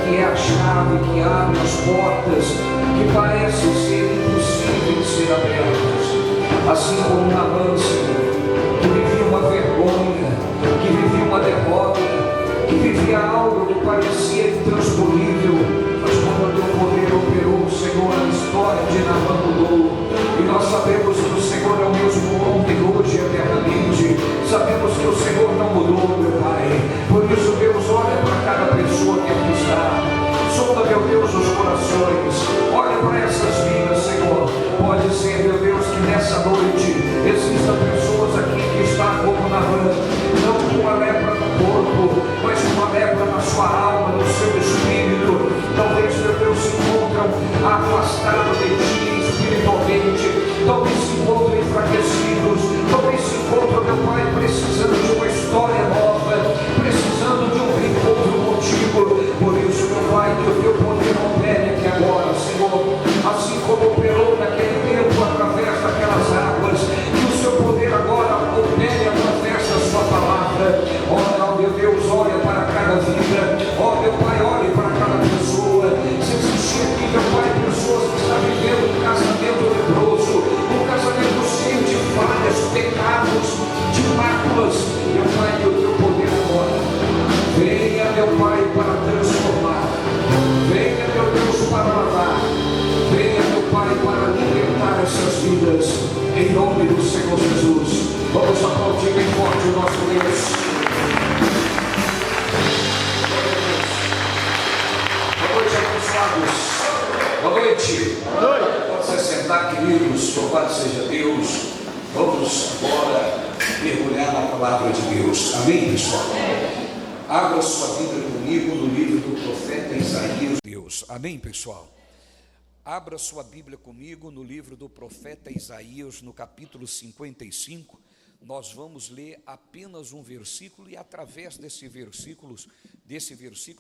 que é a chave que abre as portas que parecem ser impossíveis de ser abertas. Assim como Naamã, Senhor, que vivia uma vergonha, que vivia uma derrota, que vivia algo que parecia intransponível, mas quando o teu poder operou, Senhor, a história de Naamã mudou. E nós sabemos que o Senhor é o mesmo ontem, hoje e eternamente. Sabemos que o Senhor não mudou, meu Pai. Por isso, Deus, olha para cada pessoa que aqui está. Sonda, meu Deus, os corações. Olha para essas vidas, Senhor. Pode ser, meu Deus, que nessa noite existam pessoas aqui que estão como Naamã, não com uma lepra no corpo, mas com uma lepra na sua alma, no seu espírito. Talvez, meu Deus, se encontram afastados de ti espiritualmente, talvez se encontrem enfraquecidos, talvez se encontram, meu Pai, precisando de uma história nova, precisando de um reencontro contigo. Por isso, meu Pai, que o teu poder opere aqui agora, Senhor, assim como operou naquele tempo através daquelas águas, que o seu poder agora opere através da sua palavra. Olha, meu Deus, olha para cada vida, ó meu Pai, olhe para cada pessoa. Se existir aqui, meu Pai, pessoas que estão vivendo um casamento leproso, um casamento cheio de falhas, pecados, de máculas, meu Pai, que o teu poder agora venha, meu Pai, para transformar, venha, meu Deus, para lavar, venha, meu Pai, para libertar essas vidas, em nome do Senhor Jesus. Vamos aplaudir bem forte o nosso Deus. Boa noite, abençoados. Boa noite. Pode se sentar, queridos. Louvado seja Deus. Vamos agora mergulhar na palavra de Deus. Amém, pessoal? Abra sua Bíblia comigo no livro do profeta Isaías. Deus. Amém, pessoal? Abra sua Bíblia comigo no livro do profeta Isaías, no capítulo 55. Nós vamos ler apenas um versículo e através desse versículo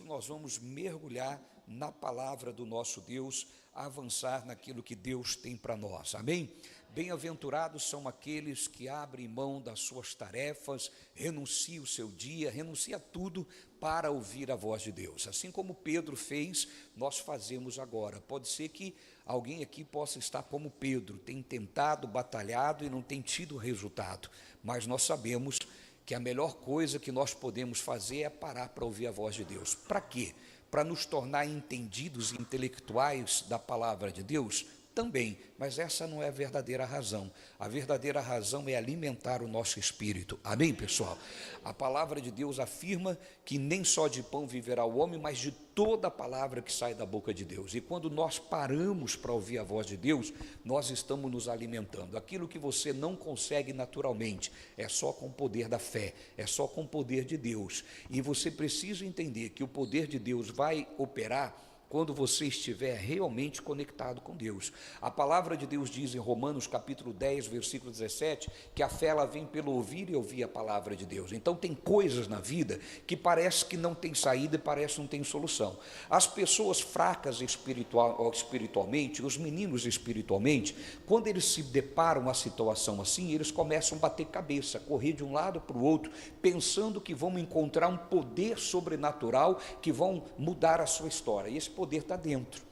nós vamos mergulhar na palavra do nosso Deus, avançar naquilo que Deus tem para nós. Amém? Bem-aventurados são aqueles que abrem mão das suas tarefas, renunciam o seu dia, renuncia tudo para ouvir a voz de Deus. Assim como Pedro fez, nós fazemos agora. Pode ser que alguém aqui possa estar como Pedro, tem tentado, batalhado e não tem tido resultado, mas nós sabemos que a melhor coisa que nós podemos fazer é parar para ouvir a voz de Deus. Para quê? Para nos tornar entendidos e intelectuais da palavra de Deus? Também, mas essa não é a verdadeira razão. A verdadeira razão é alimentar o nosso espírito. Amém, pessoal? A palavra de Deus afirma que nem só de pão viverá o homem, mas de toda a palavra que sai da boca de Deus. E quando nós paramos para ouvir a voz de Deus, nós estamos nos alimentando. Aquilo que você não consegue naturalmente, é só com o poder da fé, é só com o poder de Deus. E você precisa entender que o poder de Deus vai operar quando você estiver realmente conectado com Deus. A palavra de Deus diz em Romanos capítulo 10, versículo 17, que a fé ela vem pelo ouvir e ouvir a palavra de Deus. Então tem coisas na vida que parece que não tem saída e parece que não tem solução. As pessoas fracas espiritualmente, os meninos espiritualmente, quando eles se deparam uma situação assim, eles começam a bater cabeça, correr de um lado para o outro, pensando que vão encontrar um poder sobrenatural que vão mudar a sua história. E esse poder está dentro,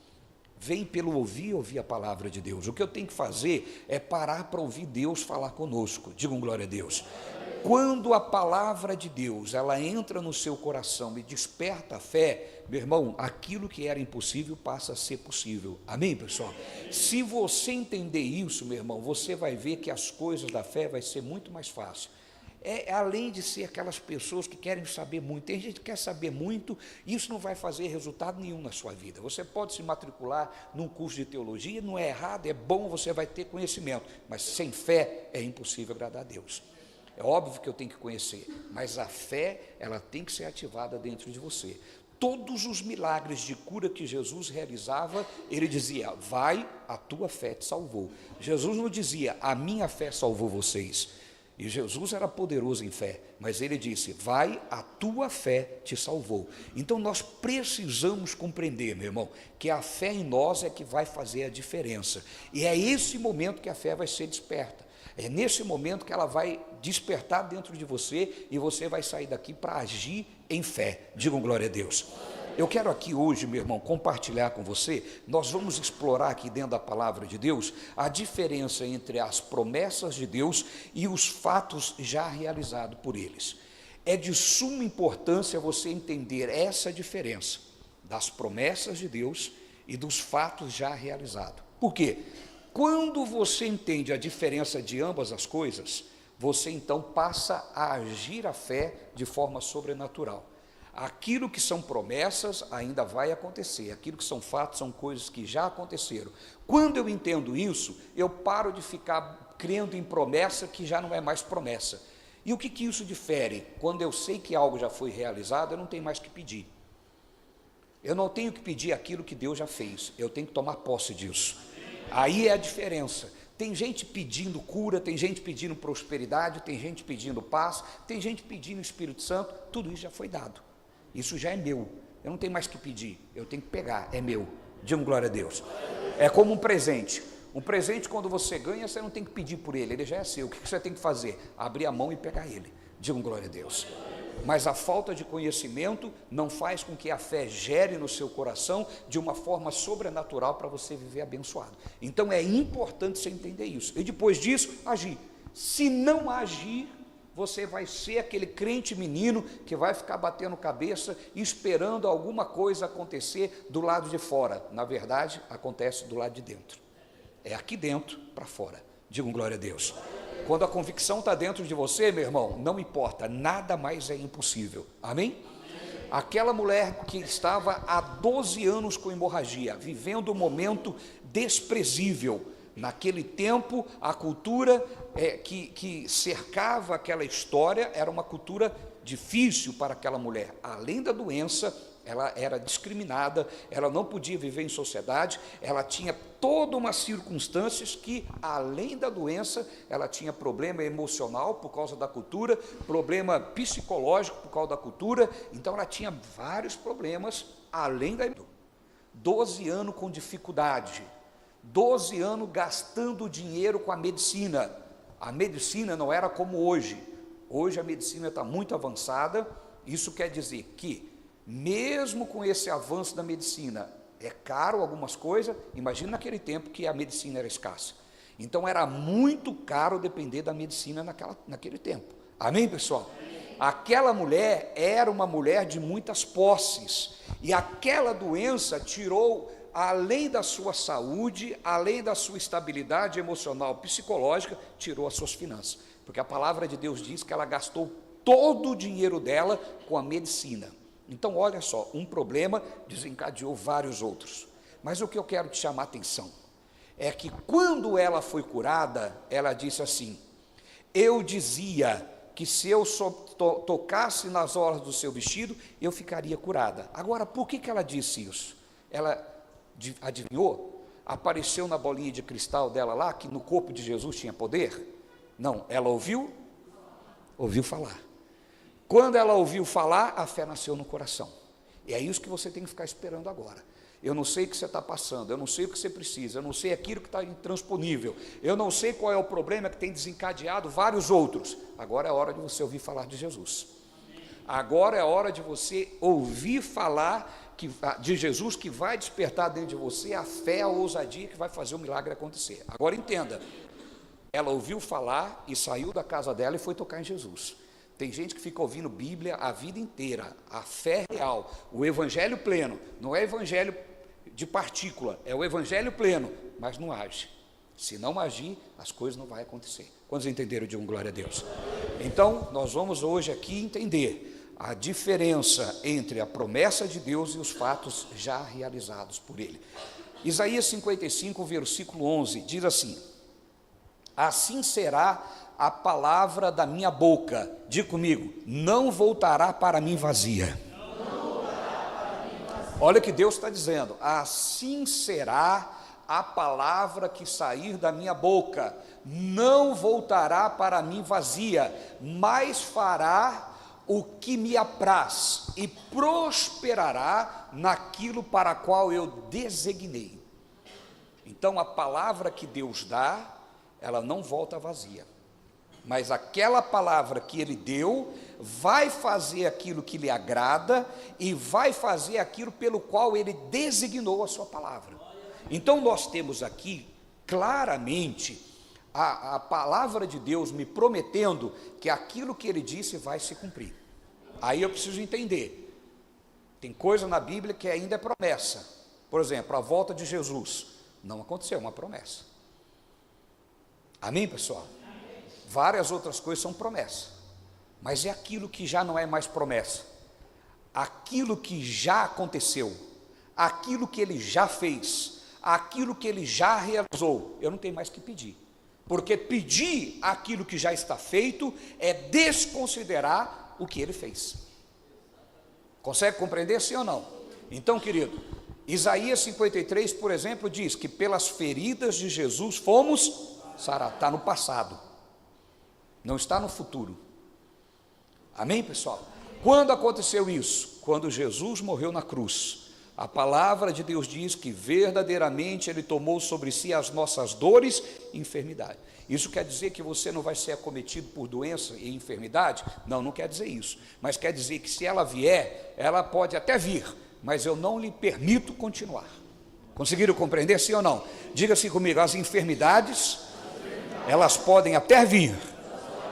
vem pelo ouvir a palavra de Deus. O que eu tenho que fazer é parar para ouvir Deus falar conosco. Digam glória a Deus. Quando a palavra de Deus ela entra no seu coração e desperta a fé, meu irmão, aquilo que era impossível passa a ser possível. Amém, pessoal? Se você entender isso, meu irmão, você vai ver que as coisas da fé vai ser muito mais fácil. Além de ser aquelas pessoas que querem saber muito, tem gente que quer saber muito, isso não vai fazer resultado nenhum na sua vida. Você pode se matricular num curso de teologia, não é errado, é bom, você vai ter conhecimento, mas sem fé é impossível agradar a Deus. É óbvio que eu tenho que conhecer, mas a fé, ela tem que ser ativada dentro de você. Todos os milagres de cura que Jesus realizava, ele dizia, vai, a tua fé te salvou. Jesus não dizia, a minha fé salvou vocês. E Jesus era poderoso em fé, mas ele disse, vai, a tua fé te salvou. Então nós precisamos compreender, meu irmão, que a fé em nós é que vai fazer a diferença. E é esse momento que a fé vai ser desperta. É nesse momento que ela vai despertar dentro de você e você vai sair daqui para agir em fé. Digam glória a Deus. Eu quero aqui hoje, meu irmão, compartilhar com você. Nós vamos explorar aqui dentro da palavra de Deus a diferença entre as promessas de Deus e os fatos já realizados por eles. É de suma importância você entender essa diferença das promessas de Deus e dos fatos já realizados. Por quê? Quando você entende a diferença de ambas as coisas, você então passa a agir a fé de forma sobrenatural. Aquilo que são promessas ainda vai acontecer, aquilo que são fatos são coisas que já aconteceram. Quando eu entendo isso, eu paro de ficar crendo em promessa que já não é mais promessa. E o que isso difere? Quando eu sei que algo já foi realizado, eu não tenho mais que pedir. Eu não tenho que pedir aquilo que Deus já fez, eu tenho que tomar posse disso. Aí é a diferença. Tem gente pedindo cura, tem gente pedindo prosperidade, tem gente pedindo paz, tem gente pedindo Espírito Santo, tudo isso já foi dado. Isso já é meu, eu não tenho mais que pedir, eu tenho que pegar, é meu. Digam glória a Deus. É como um presente. Um presente, quando você ganha, você não tem que pedir por ele, ele já é seu. O que você tem que fazer? Abrir a mão e pegar ele. Digam glória a Deus. Mas a falta de conhecimento não faz com que a fé gere no seu coração de uma forma sobrenatural para você viver abençoado. Então é importante você entender isso. E depois disso, agir. Se não agir, você vai ser aquele crente menino que vai ficar batendo cabeça esperando alguma coisa acontecer do lado de fora. Na verdade, acontece do lado de dentro. É aqui dentro para fora. Digam glória a Deus. Quando a convicção está dentro de você, meu irmão, não importa, nada mais é impossível. Amém? Aquela mulher que estava há 12 anos com hemorragia, vivendo um momento desprezível. Naquele tempo, a cultura que cercava aquela história era uma cultura difícil para aquela mulher. Além da doença, ela era discriminada, ela não podia viver em sociedade, ela tinha toda uma circunstâncias que, além da doença, ela tinha problema emocional por causa da cultura, problema psicológico por causa da cultura, então ela tinha vários problemas, além da 12 anos com dificuldade, 12 anos gastando dinheiro com a medicina. A medicina não era como hoje. Hoje a medicina está muito avançada. Isso quer dizer que, mesmo com esse avanço da medicina, é caro algumas coisas. Imagina naquele tempo que a medicina era escassa. Então era muito caro depender da medicina naquele tempo. Amém, pessoal? Aquela mulher era uma mulher de muitas posses. E aquela doença tirou, além da sua saúde, além da sua estabilidade emocional, psicológica, tirou as suas finanças. Porque a palavra de Deus diz que ela gastou todo o dinheiro dela com a medicina. Então, olha só, um problema desencadeou vários outros. Mas o que eu quero te chamar a atenção é que quando ela foi curada, ela disse assim: eu dizia que se eu só tocasse nas orlas do seu vestido, eu ficaria curada. Agora, por que ela disse isso? Ela adivinhou? Apareceu na bolinha de cristal dela lá, que no corpo de Jesus tinha poder? Não, ela ouviu falar. Quando ela ouviu falar, a fé nasceu no coração. E é isso que você tem que ficar esperando agora. Eu não sei o que você está passando, eu não sei o que você precisa, eu não sei aquilo que está intransponível, eu não sei qual é o problema que tem desencadeado vários outros. Agora é hora de você ouvir falar de Jesus. Agora é hora de você ouvir falar de Jesus, que vai despertar dentro de você a fé, a ousadia que vai fazer o milagre acontecer. Agora entenda, ela ouviu falar e saiu da casa dela e foi tocar em Jesus. Tem gente que fica ouvindo Bíblia a vida inteira, a fé real, o evangelho pleno, não é evangelho de partícula, é o evangelho pleno, mas não age. Se não agir, as coisas não vão acontecer. Quantos entenderam? Digam glória a Deus. Então, nós vamos hoje aqui entender a diferença entre a promessa de Deus e os fatos já realizados por Ele. Isaías 55, versículo 11, diz assim: assim será a palavra da minha boca, diga comigo, não voltará para mim vazia. Olha o que Deus está dizendo: assim será a palavra que sair da minha boca, não voltará para mim vazia, mas fará o que me apraz e prosperará naquilo para qual eu designei. Então a palavra que Deus dá, ela não volta vazia. mas aquela palavra que ele deu vai fazer aquilo que lhe agrada e vai fazer aquilo pelo qual ele designou a sua palavra. Então nós temos aqui claramente a palavra de Deus me prometendo que aquilo que ele disse vai se cumprir. Aí eu preciso entender, tem coisa na Bíblia que ainda é promessa. Por exemplo, a volta de Jesus não aconteceu, é uma promessa. Amém, pessoal? Amém. Várias outras coisas são promessa, mas é aquilo que já não é mais promessa, aquilo que já aconteceu, aquilo que ele já fez, aquilo que ele já realizou. Eu não tenho mais que pedir, porque pedir aquilo que já está feito é desconsiderar o que ele fez. Consegue compreender, sim ou não? Então, querido, Isaías 53, por exemplo, diz que pelas feridas de Jesus fomos sarados. Está no passado, não está no futuro. Amém, pessoal? Quando aconteceu isso? Quando Jesus morreu na cruz. A palavra de Deus diz que verdadeiramente ele tomou sobre si as nossas dores e enfermidade. Isso quer dizer que você não vai ser acometido por doença e enfermidade? Não, não quer dizer isso, mas quer dizer que se ela vier, ela pode até vir, mas eu não lhe permito continuar. Conseguiram compreender, sim ou não? Diga assim comigo: as enfermidades, elas podem até vir,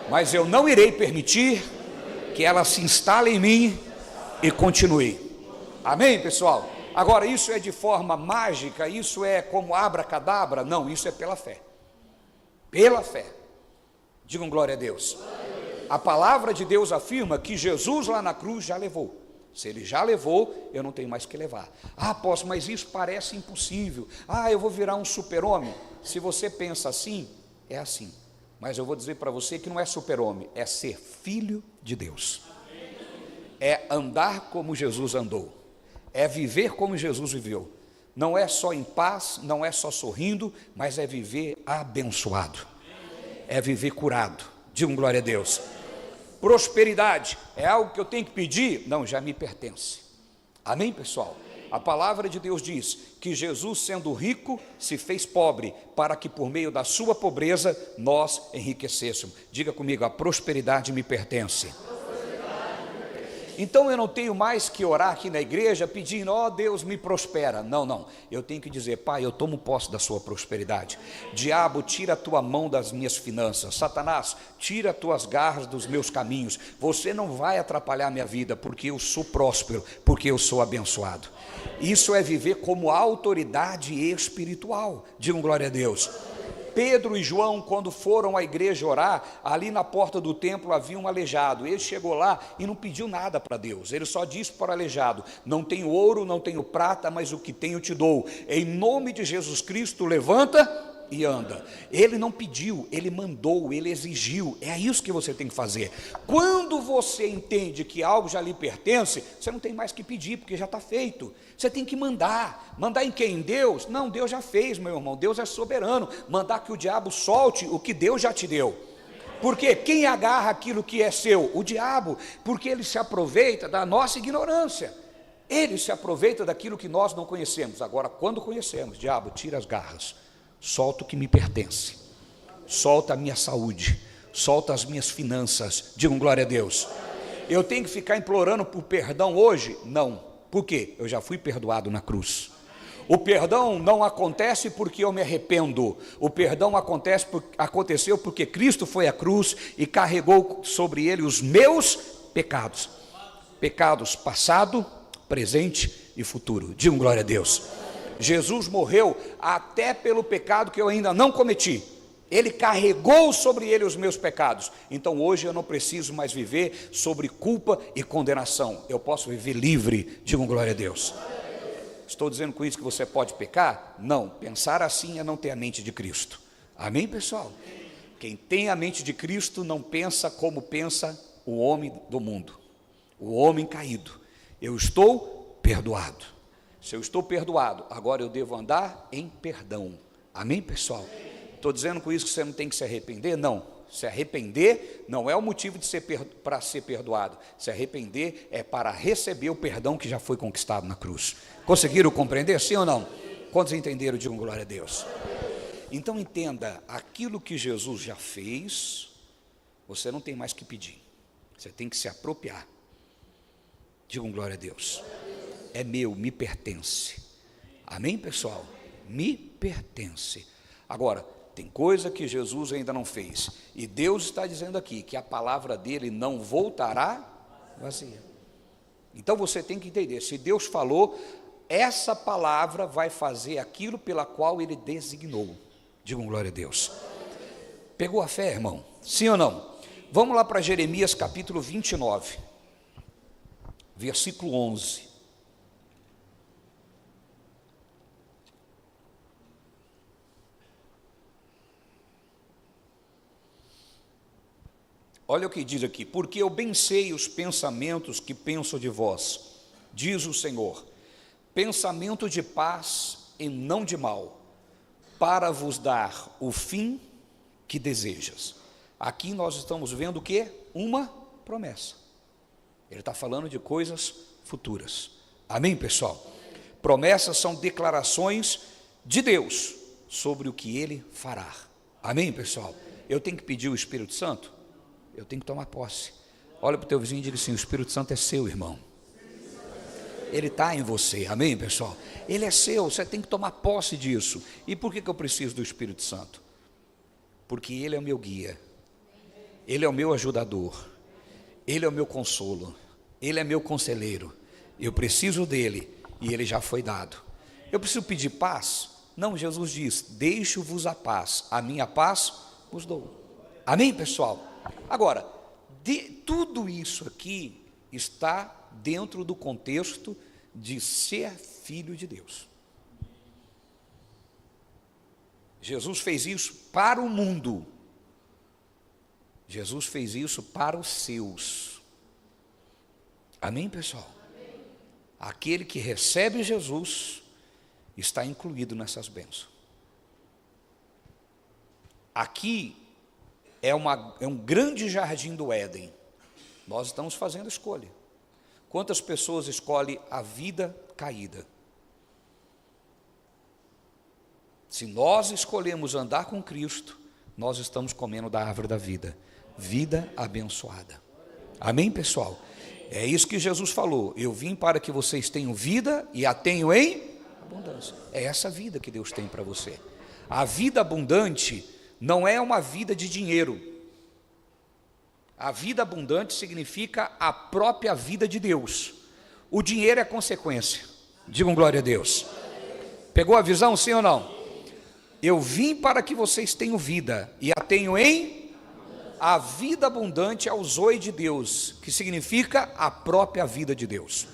mas eu não irei permitir que elas se instalem em mim e continuem. Amém, pessoal? Agora, isso é de forma mágica, isso é como abracadabra? Não, isso é pela fé. Pela fé. Digam glória a Deus. A palavra de Deus afirma que Jesus lá na cruz já levou. Se ele já levou, eu não tenho mais que levar. Ah, apóstolo, mas isso parece impossível. Ah, eu vou virar um super-homem. Se você pensa assim, é assim. Mas eu vou dizer para você que não é super-homem, é ser filho de Deus. É andar como Jesus andou. É viver como Jesus viveu. Não é só em paz, não é só sorrindo, mas é viver abençoado. É viver curado. Digam glória a Deus. Prosperidade é algo que eu tenho que pedir? Não, já me pertence. Amém, pessoal? A palavra de Deus diz que Jesus, sendo rico, se fez pobre, para que por meio da sua pobreza nós enriquecêssemos. Diga comigo: a prosperidade me pertence. Então eu não tenho mais que orar aqui na igreja pedindo: ó Deus, me prospera. Não, não, eu tenho que dizer: Pai, eu tomo posse da sua prosperidade. Diabo, tira a tua mão das minhas finanças. Satanás, tira as tuas garras dos meus caminhos. Você não vai atrapalhar a minha vida, porque eu sou próspero, porque eu sou abençoado. Isso é viver como autoridade espiritual. Digam glória a Deus. Pedro e João, quando foram à igreja orar, ali na porta do templo havia um aleijado. Ele chegou lá e não pediu nada para Deus. Ele só disse para o aleijado: não tenho ouro, não tenho prata, mas o que tenho te dou. Em nome de Jesus Cristo, levanta e anda. Ele não pediu, ele mandou, ele exigiu. É isso que você tem que fazer. Quando você entende que algo já lhe pertence, você não tem mais que pedir, porque já está feito. Você tem que mandar. Mandar em quem? Em Deus? Não, Deus já fez, meu irmão. Deus é soberano. Mandar que o diabo solte o que Deus já te deu. Porque quem agarra aquilo que é seu? O diabo. Porque ele se aproveita da nossa ignorância. Ele se aproveita daquilo que nós não conhecemos. Agora, quando conhecemos, diabo, tira as garras. Solta o que me pertence, solta a minha saúde, solta as minhas finanças. Digam glória a Deus. Eu tenho que ficar implorando por perdão hoje? Não. Por quê? Eu já fui perdoado na cruz. O perdão não acontece porque eu me arrependo. O perdão aconteceu porque Cristo foi à cruz e carregou sobre ele os meus pecados. Pecados passado, presente e futuro. Digam glória a Deus. Jesus morreu até pelo pecado que eu ainda não cometi. Ele carregou sobre ele os meus pecados. Então hoje eu não preciso mais viver sobre culpa e condenação. Eu posso viver livre. Digam glória a Deus. Estou dizendo com isso que você pode pecar? Não, pensar assim é não ter a mente de Cristo. Amém, pessoal? Quem tem a mente de Cristo não pensa como pensa o homem do mundo, o homem caído. Eu estou perdoado. Se eu estou perdoado, agora eu devo andar em perdão. Amém, pessoal? Estou dizendo com isso que você não tem que se arrepender? Não. Se arrepender não é o motivo de para ser perdoado. Se arrepender é para receber o perdão que já foi conquistado na cruz. Conseguiram compreender, sim ou não? Quantos entenderam? Digam glória a Deus. Então entenda, aquilo que Jesus já fez, você não tem mais que pedir, você tem que se apropriar. Digam glória a Deus. É meu, me pertence. Amém, pessoal? Me pertence. Agora, tem coisa que Jesus ainda não fez, e Deus está dizendo aqui que a palavra dele não voltará vazia. Então você tem que entender, se Deus falou, essa palavra vai fazer aquilo pela qual ele designou. Digam glória a Deus. Pegou a fé, irmão? Sim ou não? Vamos lá para Jeremias capítulo 29, versículo 11. Olha o que diz aqui: porque eu bem sei os pensamentos que penso de vós, diz o Senhor, pensamento de paz e não de mal, para vos dar o fim que desejas. Aqui nós estamos vendo o quê? Uma promessa. Ele está falando de coisas futuras. Amém, pessoal? Promessas são declarações de Deus sobre o que Ele fará. Amém, pessoal? Eu tenho que pedir o Espírito Santo? Eu tenho que tomar posse. Olha para o teu vizinho e diz assim: o Espírito Santo é seu, irmão. Ele está em você. Amém, pessoal? Ele é seu, você tem que tomar posse disso. E por que eu preciso do Espírito Santo? Porque Ele é o meu guia, Ele é o meu ajudador, Ele é o meu consolo, Ele é meu conselheiro. Eu preciso dEle e Ele já foi dado. Eu preciso pedir paz? Não, Jesus diz: deixo-vos a paz, a minha paz vos dou. Amém, pessoal? Agora, tudo isso aqui está dentro do contexto de ser filho de Deus. Jesus fez isso para o mundo, Jesus fez isso para os seus. Amém, pessoal? Amém. Aquele que recebe Jesus está incluído nessas bênçãos. Aqui é um grande jardim do Éden. Nós estamos fazendo escolha. Quantas pessoas escolhem a vida caída? Se nós escolhemos andar com Cristo, nós estamos comendo da árvore da vida, vida abençoada. Amém, pessoal? É isso que Jesus falou: eu vim para que vocês tenham vida e a tenham em abundância. É essa vida que Deus tem para você. A vida abundante não é uma vida de dinheiro. A vida abundante significa a própria vida de Deus. O dinheiro é consequência. Digam glória a Deus. Pegou a visão, sim ou não? Eu vim para que vocês tenham vida e a tenham em a vida abundante, é o zoe de Deus, que significa a própria vida de Deus.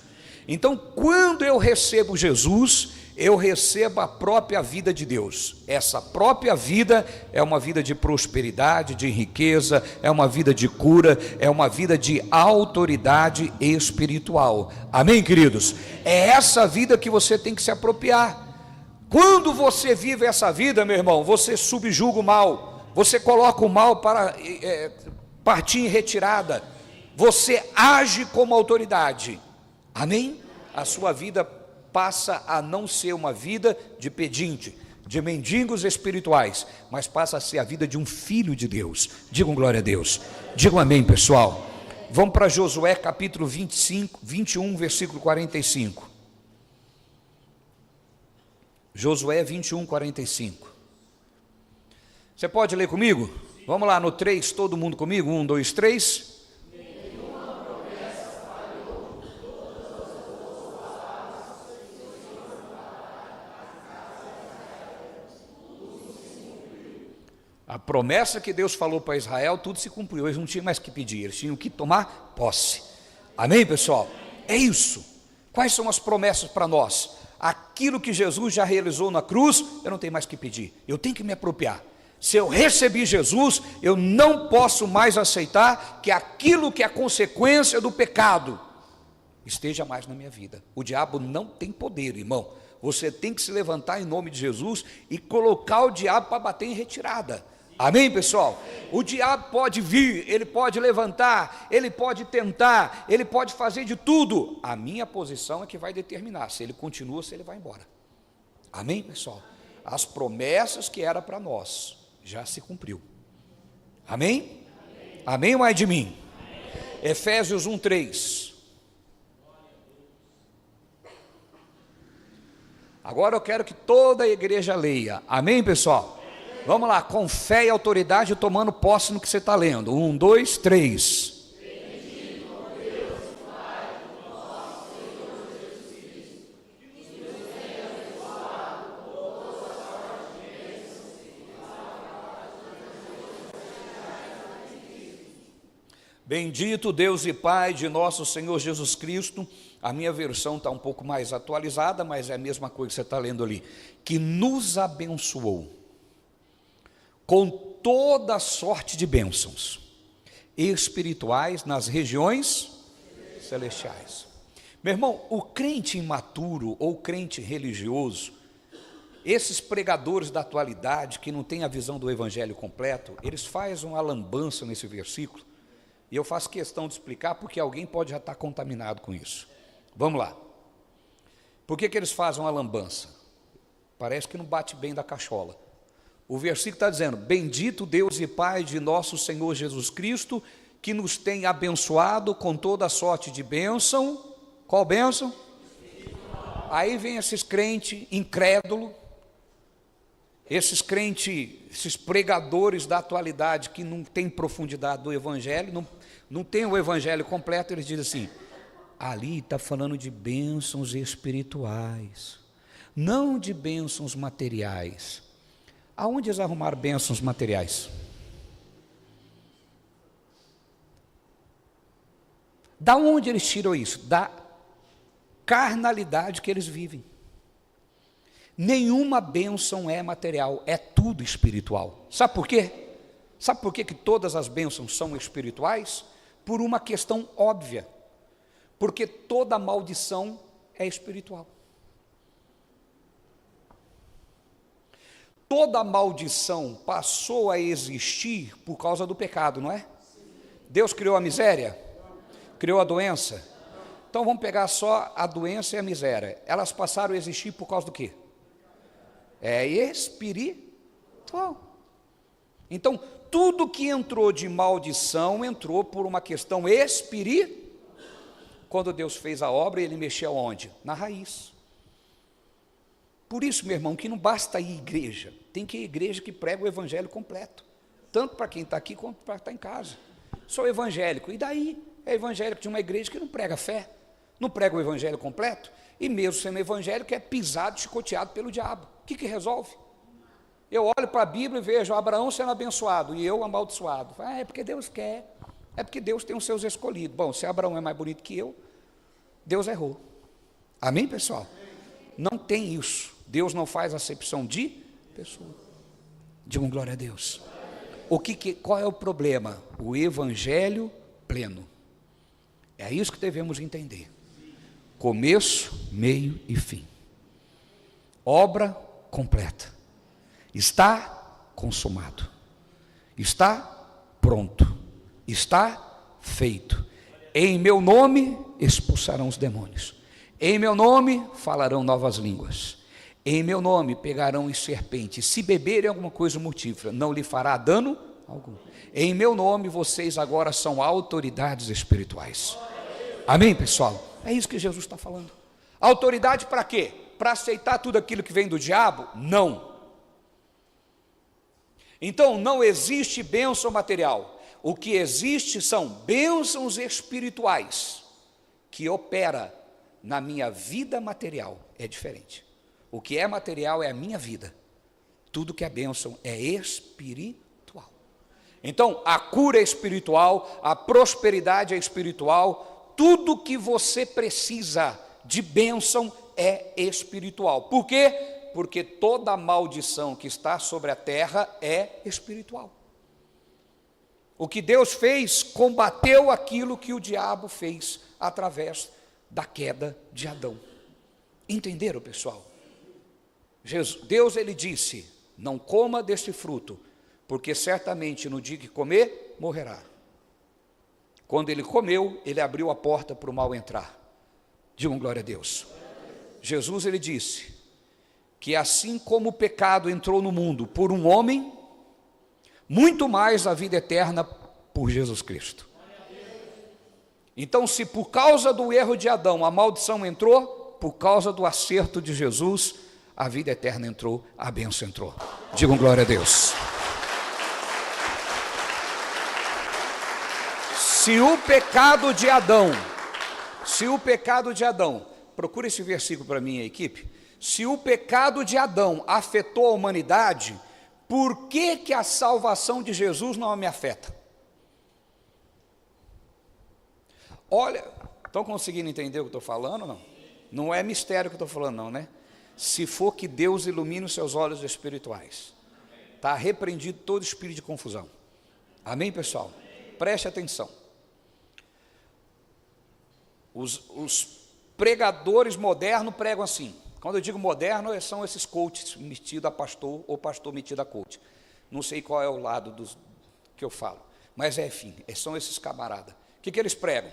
Então, quando eu recebo Jesus, eu recebo a própria vida de Deus. Essa própria vida é uma vida de prosperidade, de riqueza, é uma vida de cura, é uma vida de autoridade espiritual. Amém, queridos? É essa vida que você tem que se apropriar. Quando você vive essa vida, meu irmão, você subjuga o mal, você coloca o mal para partir em retirada, você age como autoridade. Amém? A sua vida passa a não ser uma vida de pedinte, de mendigos espirituais, mas passa a ser a vida de um filho de Deus. Digam glória a Deus. Digam amém, pessoal. Vamos para Josué capítulo 21, versículo 45. Josué 21, 45. Você pode ler comigo? Vamos lá, no 3, todo mundo comigo? 1, 2, 3. A promessa que Deus falou para Israel, tudo se cumpriu. Eles não tinham mais que pedir, eles tinham que tomar posse. Amém, pessoal? É isso. Quais são as promessas para nós? Aquilo que Jesus já realizou na cruz, eu não tenho mais que pedir, eu tenho que me apropriar. Se eu recebi Jesus, eu não posso mais aceitar que aquilo que é consequência do pecado esteja mais na minha vida. O diabo não tem poder, irmão. Você tem que se levantar em nome de Jesus e colocar o diabo para bater em retirada. Amém, pessoal? O diabo pode vir, ele pode levantar, ele pode tentar, ele pode fazer de tudo. A minha posição é que vai determinar se ele continua ou se ele vai embora. Amém, pessoal? As promessas que era para nós já se cumpriu. Amém? Amém ou ai de mim? Efésios 1:3. Agora eu quero que toda a igreja leia. Amém, pessoal? Vamos lá, com fé e autoridade, tomando posse no que você está lendo. 1, 2, 3. Bendito Deus e Pai de nosso Senhor Jesus Cristo. A minha versão está um pouco mais atualizada, mas é a mesma coisa que você está lendo ali. Que nos abençoou com toda sorte de bênçãos espirituais nas regiões celestiais. Meu irmão, o crente imaturo ou crente religioso, esses pregadores da atualidade que não têm a visão do evangelho completo, eles fazem uma lambança nesse versículo. E eu faço questão de explicar porque alguém pode já estar contaminado com isso. Vamos lá. Por que eles fazem uma lambança? Parece que não bate bem da cachola. O versículo está dizendo: bendito Deus e Pai de nosso Senhor Jesus Cristo, que nos tem abençoado com toda sorte de bênção. Qual bênção? Aí vem esses crentes incrédulos, esses crentes, esses pregadores da atualidade que não têm profundidade do evangelho, não tem o evangelho completo. Eles dizem assim: ali está falando de bênçãos espirituais, não de bênçãos materiais. Aonde eles arrumaram bênçãos materiais? Da onde eles tiram isso? Da carnalidade que eles vivem. Nenhuma bênção é material, é tudo espiritual. Sabe por quê? Sabe por quê que todas as bênçãos são espirituais? Por uma questão óbvia. Porque toda maldição é espiritual. Toda maldição passou a existir por causa do pecado, não é? Deus criou a miséria? Criou a doença? Então vamos pegar só a doença e a miséria. Elas passaram a existir por causa do quê? É espiritual. Então, tudo que entrou de maldição, entrou por uma questão espiritual. Quando Deus fez a obra, Ele mexeu onde? Na raiz. Por isso, meu irmão, que não basta ir à igreja, tem que ir à igreja que prega o evangelho completo, tanto para quem está aqui, quanto para quem está em casa. Sou evangélico, e daí? É evangélico de uma igreja que não prega fé, não prega o evangelho completo, e mesmo sendo evangélico, é pisado, chicoteado pelo diabo. O que resolve? Eu olho para a Bíblia e vejo Abraão sendo abençoado, e eu amaldiçoado. É porque Deus quer, é porque Deus tem os seus escolhidos. Bom, se Abraão é mais bonito que eu, Deus errou. Amém, pessoal? Não tem isso. Deus não faz acepção de pessoa. Digam glória a Deus. Qual é o problema? O evangelho pleno. É isso que devemos entender. Começo, meio e fim. Obra completa. Está consumado. Está pronto. Está feito. Em meu nome expulsarão os demônios. Em meu nome falarão novas línguas. Em meu nome pegarão em serpentes. Se beberem alguma coisa mortífera, não lhe fará dano algum. Em meu nome vocês agora são autoridades espirituais. Amém, pessoal? É isso que Jesus está falando. Autoridade para quê? Para aceitar tudo aquilo que vem do diabo? Não. Então não existe bênção material. O que existe são bênçãos espirituais que opera na minha vida material. É diferente. O que é material é a minha vida. Tudo que é bênção é espiritual. Então, a cura é espiritual, a prosperidade é espiritual, tudo que você precisa de bênção é espiritual. Por quê? Porque toda maldição que está sobre a terra é espiritual. O que Deus fez combateu aquilo que o diabo fez através da queda de Adão. Entenderam, pessoal? Deus, ele disse: não coma deste fruto, porque certamente no dia que comer, morrerá. Quando ele comeu, ele abriu a porta para o mal entrar. Digam glória a Deus. Jesus, ele disse que assim como o pecado entrou no mundo por um homem, muito mais a vida eterna por Jesus Cristo. Então, se por causa do erro de Adão a maldição entrou, por causa do acerto de Jesus, a vida eterna entrou, a bênção entrou. Digam glória a Deus. Se o pecado de Adão, procura esse versículo para mim, equipe. Se o pecado de Adão afetou a humanidade, por que a salvação de Jesus não me afeta? Olha, estão conseguindo entender o que eu estou falando ou não? Não é mistério que eu estou falando não, né? Se for que Deus ilumine os seus olhos espirituais, está repreendido todo espírito de confusão. Amém, pessoal? Preste atenção. Os pregadores modernos pregam assim. Quando eu digo moderno, são esses coaches metidos a pastor ou pastor metido a coach. Não sei qual é o lado que eu falo, mas enfim, são esses camaradas. O que eles pregam?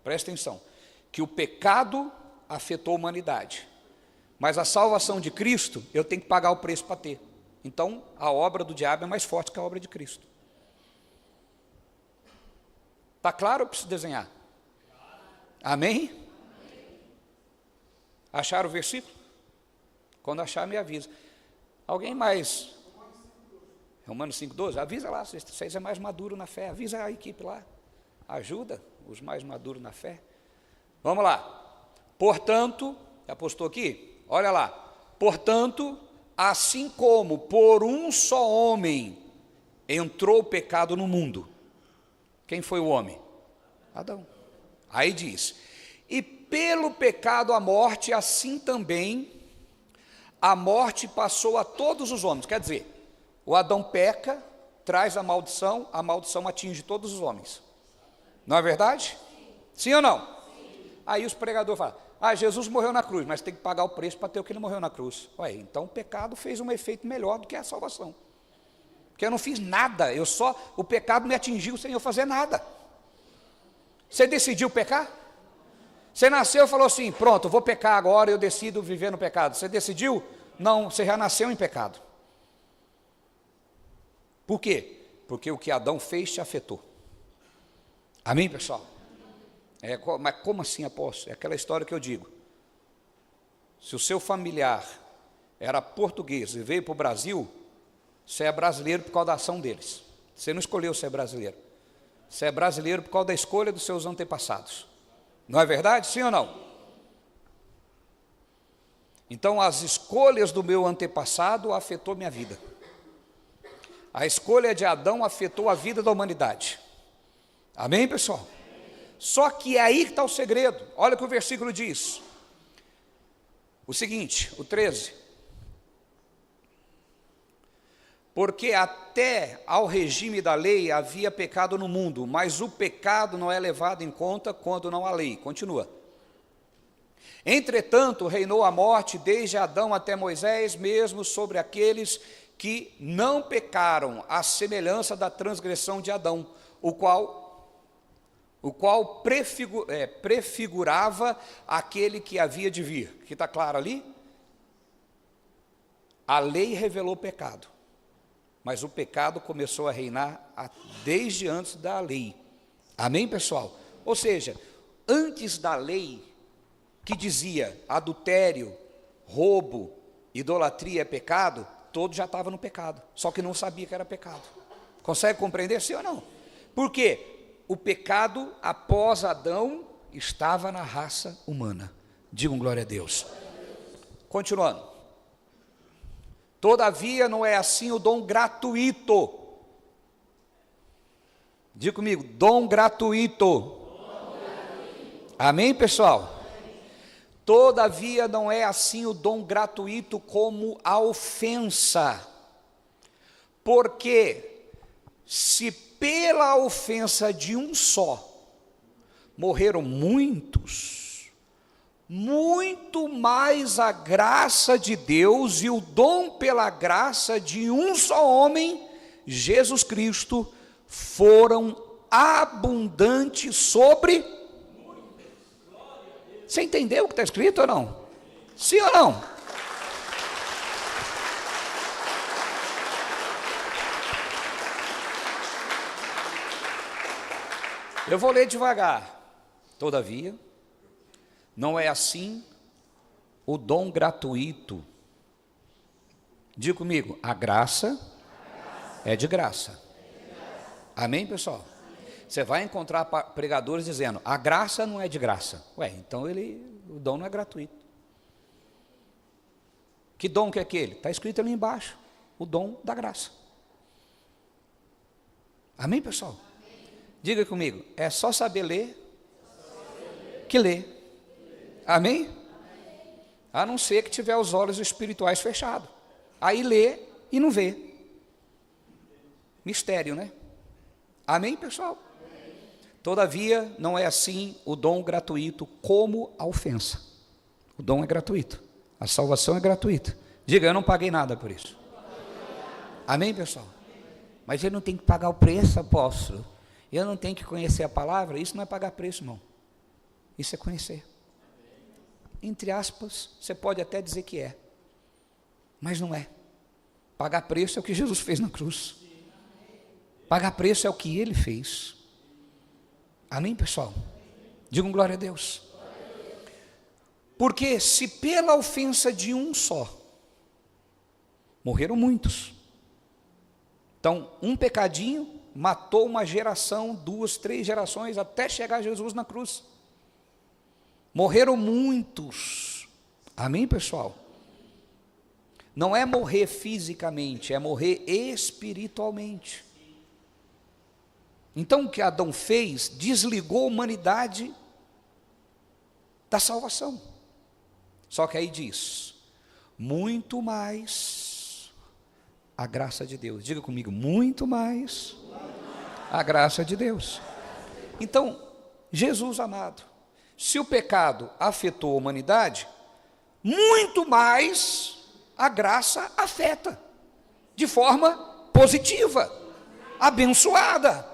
Presta atenção, que o pecado afetou a humanidade, mas a salvação de Cristo, eu tenho que pagar o preço para ter. Então, a obra do diabo é mais forte que a obra de Cristo. Está claro ou preciso desenhar? Amém? Acharam o versículo? Quando achar, me avisa. Alguém mais? Romanos 5,12? Avisa lá, vocês é mais maduro na fé. Avisa a equipe lá. Ajuda os mais maduros na fé. Vamos lá. Portanto, já postou aqui? Olha lá. Portanto, assim como por um só homem entrou o pecado no mundo. Quem foi o homem? Adão. Aí diz: e pelo pecado a morte, assim também a morte passou a todos os homens. Quer dizer, o Adão peca, traz a maldição atinge todos os homens. Não é verdade? Sim ou não? Sim. Aí os pregadores falam: Jesus morreu na cruz, mas tem que pagar o preço para ter o que ele morreu na cruz. Ué, então o pecado fez um efeito melhor do que a salvação. Porque eu não fiz nada, o pecado me atingiu sem eu fazer nada. Você decidiu pecar? Você nasceu e falou assim: pronto, vou pecar agora, eu decido viver no pecado. Você decidiu? Não, você já nasceu em pecado. Por quê? Porque o que Adão fez te afetou. Amém, pessoal? Mas como assim, apóstolo? É aquela história que eu digo. Se o seu familiar era português e veio para o Brasil, você é brasileiro por causa da ação deles. Você não escolheu ser brasileiro. Você é brasileiro por causa da escolha dos seus antepassados. Não é verdade? Sim ou não? Então, as escolhas do meu antepassado afetou minha vida. A escolha de Adão afetou a vida da humanidade. Amém, pessoal? Só que é aí que está o segredo. Olha o que o versículo diz. O seguinte, o 13. Porque até ao regime da lei havia pecado no mundo, mas o pecado não é levado em conta quando não há lei. Continua. Entretanto, reinou a morte desde Adão até Moisés, mesmo sobre aqueles que não pecaram, à semelhança da transgressão de Adão, o qual prefigurava aquele que havia de vir. Que está claro ali? A lei revelou o pecado, mas o pecado começou a reinar desde antes da lei. Amém, pessoal? Ou seja, antes da lei, que dizia adultério, roubo, idolatria é pecado, todos já estavam no pecado, só que não sabia que era pecado. Consegue compreender, sim ou não? Por quê? O pecado, após Adão, estava na raça humana. Digam glória a Deus. Continuando. Todavia não é assim o dom gratuito. Diga comigo, dom gratuito. Amém, pessoal? Todavia não é assim o dom gratuito como a ofensa. Porque se pela ofensa de um só morreram muitos, muito mais a graça de Deus e o dom pela graça de um só homem, Jesus Cristo, foram abundantes sobre... Você entendeu o que está escrito ou não? Sim ou não? Eu vou ler devagar. Todavia, não é assim o dom gratuito. Diga comigo, a graça é de graça. Amém, pessoal? Você vai encontrar pregadores dizendo, a graça não é de graça. Ué, então o dom não é gratuito. Que dom que é aquele? Está escrito ali embaixo, o dom da graça. Amém, pessoal? Diga comigo, é só saber ler que lê. Amém? A não ser que tiver os olhos espirituais fechados. Aí lê e não vê. Mistério, né? Amém, pessoal? Todavia, não é assim o dom gratuito como a ofensa. O dom é gratuito. A salvação é gratuita. Diga, eu não paguei nada por isso. Amém, pessoal? Mas eu não tenho que pagar o preço, apóstolo. Eu não tenho que conhecer a palavra. Isso não é pagar preço, irmão. Isso é conhecer. Entre aspas, você pode até dizer que é. Mas não é. Pagar preço é o que Jesus fez na cruz. Pagar preço é o que Ele fez. Amém, pessoal? Digam glória a Deus. Porque se pela ofensa de um só, morreram muitos. Então, um pecadinho matou uma geração, 2, 3 gerações, até chegar Jesus na cruz. Morreram muitos. Amém, pessoal? Não é morrer fisicamente, é morrer espiritualmente. Então, o que Adão fez, desligou a humanidade da salvação. Só que aí diz, muito mais a graça de Deus. Diga comigo, muito mais a graça de Deus. Então, Jesus amado, se o pecado afetou a humanidade, muito mais a graça afeta, de forma positiva, abençoada.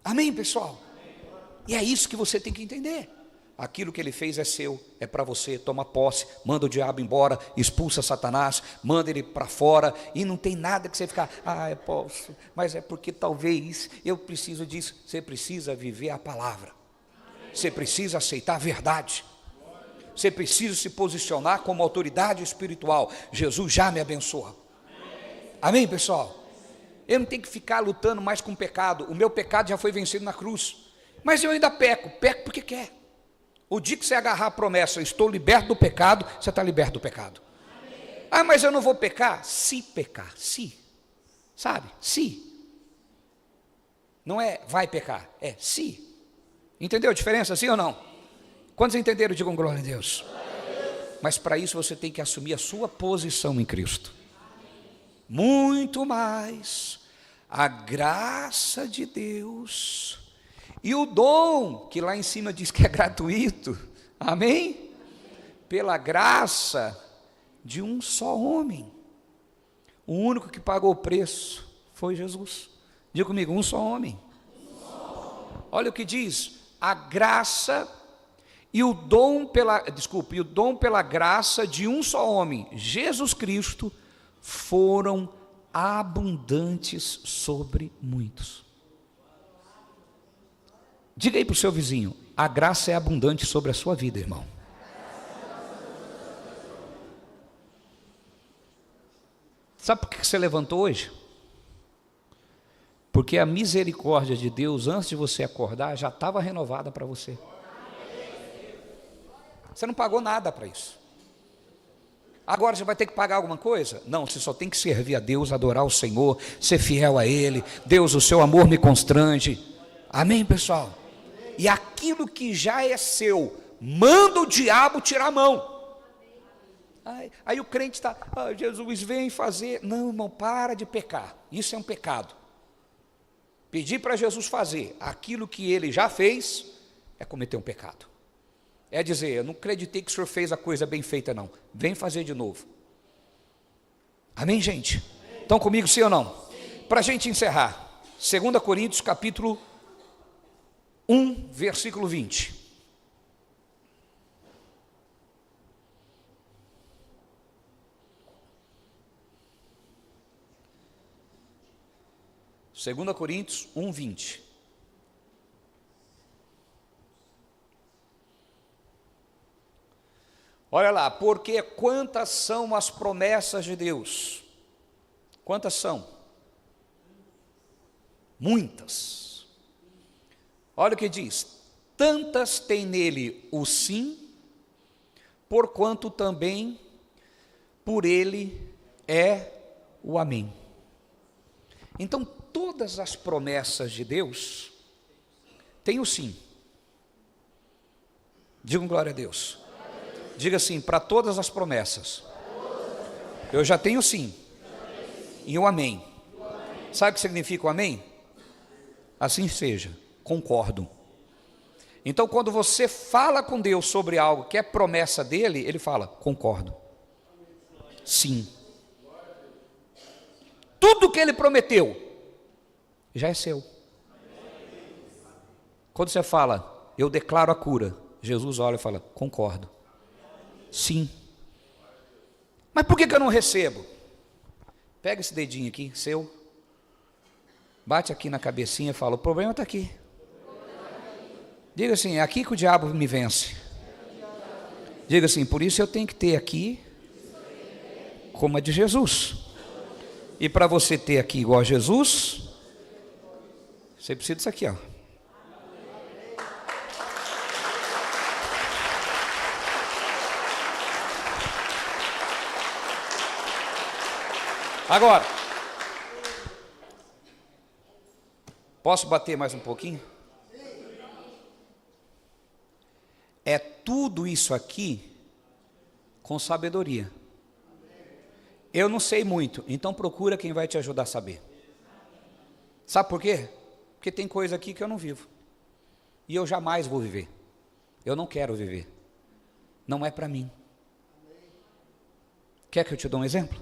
Amém, pessoal? E é isso que você tem que entender. Aquilo que Ele fez é seu, é para você, toma posse, manda o diabo embora, expulsa Satanás, manda ele para fora, e não tem nada que você ficar, eu posso, mas é porque talvez eu preciso disso. Você precisa viver a palavra, você precisa aceitar a verdade, você precisa se posicionar como autoridade espiritual. Jesus já me abençoa. Amém, pessoal? Eu não tenho que ficar lutando mais com o pecado. O meu pecado já foi vencido na cruz. Mas eu ainda peco porque quer. O dia que você agarrar a promessa, eu estou liberto do pecado, você está liberto do pecado. Mas eu não vou pecar? Se pecar, se. Sabe? Se. Não é vai pecar, é se. Entendeu a diferença, sim ou não? Quantos entenderam? Digam glória a Deus. Mas para isso você tem que assumir a sua posição em Cristo. Muito mais a graça de Deus e o dom, que lá em cima diz que é gratuito, amém? Pela graça de um só homem, o único que pagou o preço foi Jesus. Diga comigo, um só homem. Olha o que diz, a graça e o dom pela graça de um só homem, Jesus Cristo, foram abundantes sobre muitos. Diga aí para o seu vizinho, a graça é abundante sobre a sua vida, irmão. Sabe por que você levantou hoje? Porque a misericórdia de Deus, antes de você acordar, já estava renovada para você. Você não pagou nada para isso. Agora você vai ter que pagar alguma coisa? Não, você só tem que servir a Deus, adorar o Senhor, ser fiel a Ele. Deus, o seu amor me constrange. Amém, pessoal? E aquilo que já é seu, manda o diabo tirar a mão. Aí o crente está, Jesus vem fazer. Não, irmão, para de pecar. Isso é um pecado. Pedir para Jesus fazer aquilo que Ele já fez, é cometer um pecado. É dizer, eu não acreditei que o Senhor fez a coisa bem feita, não. Vem fazer de novo. Amém, gente? Estão comigo, sim ou não? Para a gente encerrar, 2 Coríntios capítulo 1, versículo 20. 2 Coríntios 1:20. Olha lá, porque quantas são as promessas de Deus? Quantas são? Muitas. Olha o que diz: tantas tem nele o sim, porquanto também por ele é o amém. Então, todas as promessas de Deus têm o sim. Digam glória a Deus. Diga assim: para todas as promessas, eu já tenho sim, e o amém. Sabe o que significa o amém? Assim seja, concordo. Então, quando você fala com Deus sobre algo que é promessa dele, ele fala: concordo, sim. Tudo que ele prometeu já é seu. Quando você fala: eu declaro a cura, Jesus olha e fala: concordo, sim. Mas por que eu não recebo? Pega esse dedinho aqui, seu, bate aqui na cabecinha e fala: o problema está aqui. Diga assim: é aqui que o diabo me vence. Diga assim: por isso eu tenho que ter aqui como a de Jesus. E para você ter aqui igual a Jesus, você precisa disso aqui, ó. Agora, posso bater mais um pouquinho? É tudo isso aqui com sabedoria. Eu não sei muito, então procura quem vai te ajudar a saber. Sabe por quê? Porque tem coisa aqui que eu não vivo. E eu jamais vou viver. Eu não quero viver. Não é para mim. Quer que eu te dê um exemplo?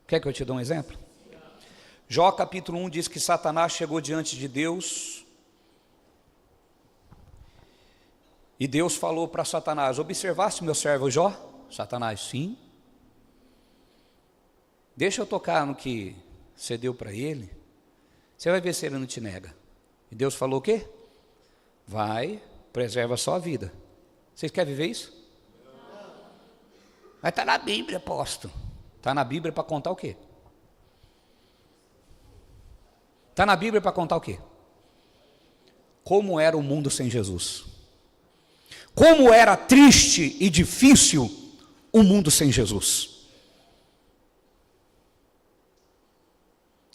Quer que eu te dê um exemplo? Jó capítulo 1 diz que Satanás chegou diante de Deus e Deus falou para Satanás: observaste meu servo Jó? Satanás: sim. Deixa eu tocar no que você deu para ele, você vai ver se ele não te nega. E Deus falou o quê? Vai, preserva a sua vida. Vocês querem viver isso? Mas está na Bíblia, apóstolo. Está na Bíblia para contar o quê? Está na Bíblia para contar o quê? Como era o mundo sem Jesus. Como era triste e difícil o mundo sem Jesus.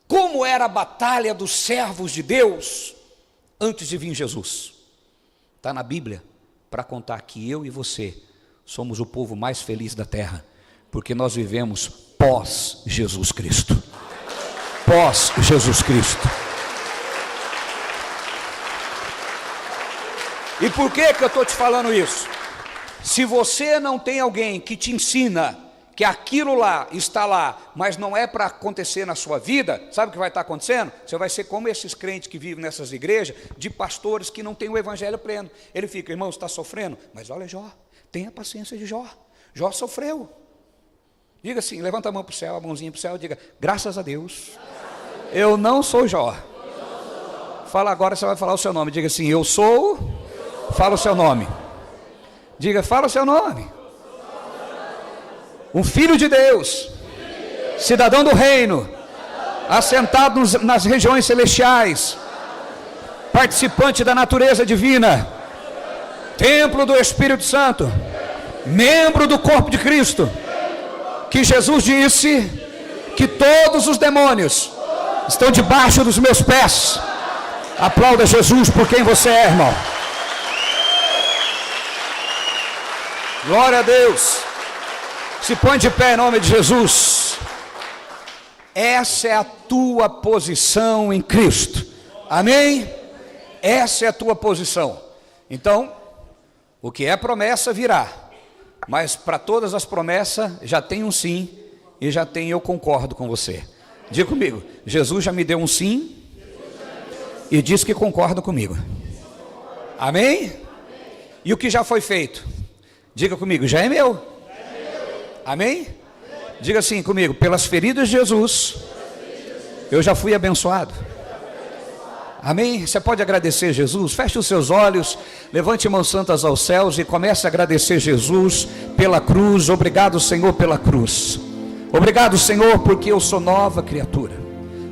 Como era a batalha dos servos de Deus antes de vir Jesus. Está na Bíblia para contar que eu e você somos o povo mais feliz da terra, porque nós vivemos pós Jesus Cristo. Pós Jesus Cristo. E por que eu estou te falando isso? Se você não tem alguém que te ensina que aquilo lá está lá, mas não é para acontecer na sua vida, sabe o que vai estar acontecendo? Você vai ser como esses crentes que vivem nessas igrejas, de pastores que não têm o evangelho pleno. Ele fica: irmão, você está sofrendo? Mas olha Jó, tenha paciência de Jó. Jó sofreu. Diga assim, levanta a mão para o céu, a mãozinha para o céu, e diga: graças a Deus, eu não sou Jó. Fala agora, você vai falar o seu nome. Diga assim: eu sou, fala o seu nome. Diga, fala o seu nome. Um filho de Deus, cidadão do reino, assentado nas regiões celestiais, participante da natureza divina, templo do Espírito Santo, membro do corpo de Cristo, que Jesus disse que todos os demônios estão debaixo dos meus pés. Aplauda Jesus por quem você é, irmão. Glória a Deus. Se põe de pé em nome de Jesus. Essa é a tua posição em Cristo. Amém? Essa é a tua posição. Então, o que é promessa virá. Mas para todas as promessas já tem um sim e já tem eu concordo com você. Diga comigo: Jesus já me deu um sim e diz que concorda comigo. Amém? E o que já foi feito? Diga comigo: já é meu. Amém? Diga assim comigo: pelas feridas de Jesus, eu já fui abençoado. Amém? Você pode agradecer Jesus? Feche os seus olhos, levante mãos santas aos céus e comece a agradecer Jesus pela cruz. Obrigado, Senhor, pela cruz. Obrigado, Senhor, porque eu sou nova criatura.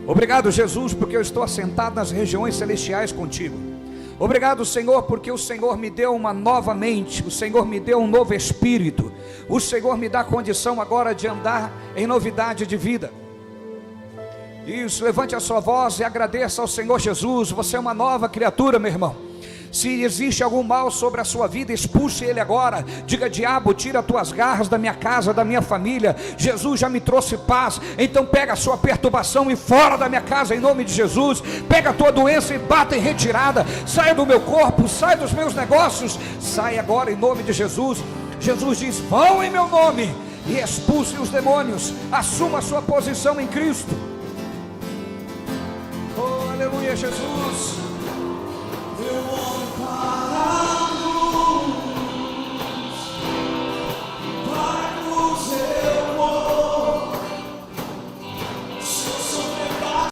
Obrigado, Jesus, porque eu estou assentado nas regiões celestiais contigo. Obrigado, Senhor, porque o Senhor me deu uma nova mente, o Senhor me deu um novo espírito, o Senhor me dá condição agora de andar em novidade de vida. Isso, levante a sua voz e agradeça ao Senhor Jesus. Você é uma nova criatura, meu irmão. Se existe algum mal sobre a sua vida, expulse ele agora. Diga: diabo, tira as tuas garras da minha casa, da minha família. Jesus já me trouxe paz. Então pega a sua perturbação e fora da minha casa, em nome de Jesus. Pega a tua doença e bata em retirada. Saia do meu corpo, saia dos meus negócios. Sai agora em nome de Jesus. Jesus diz: vão em meu nome e expulse os demônios. Assuma a sua posição em Cristo. Oh, aleluia, Jesus.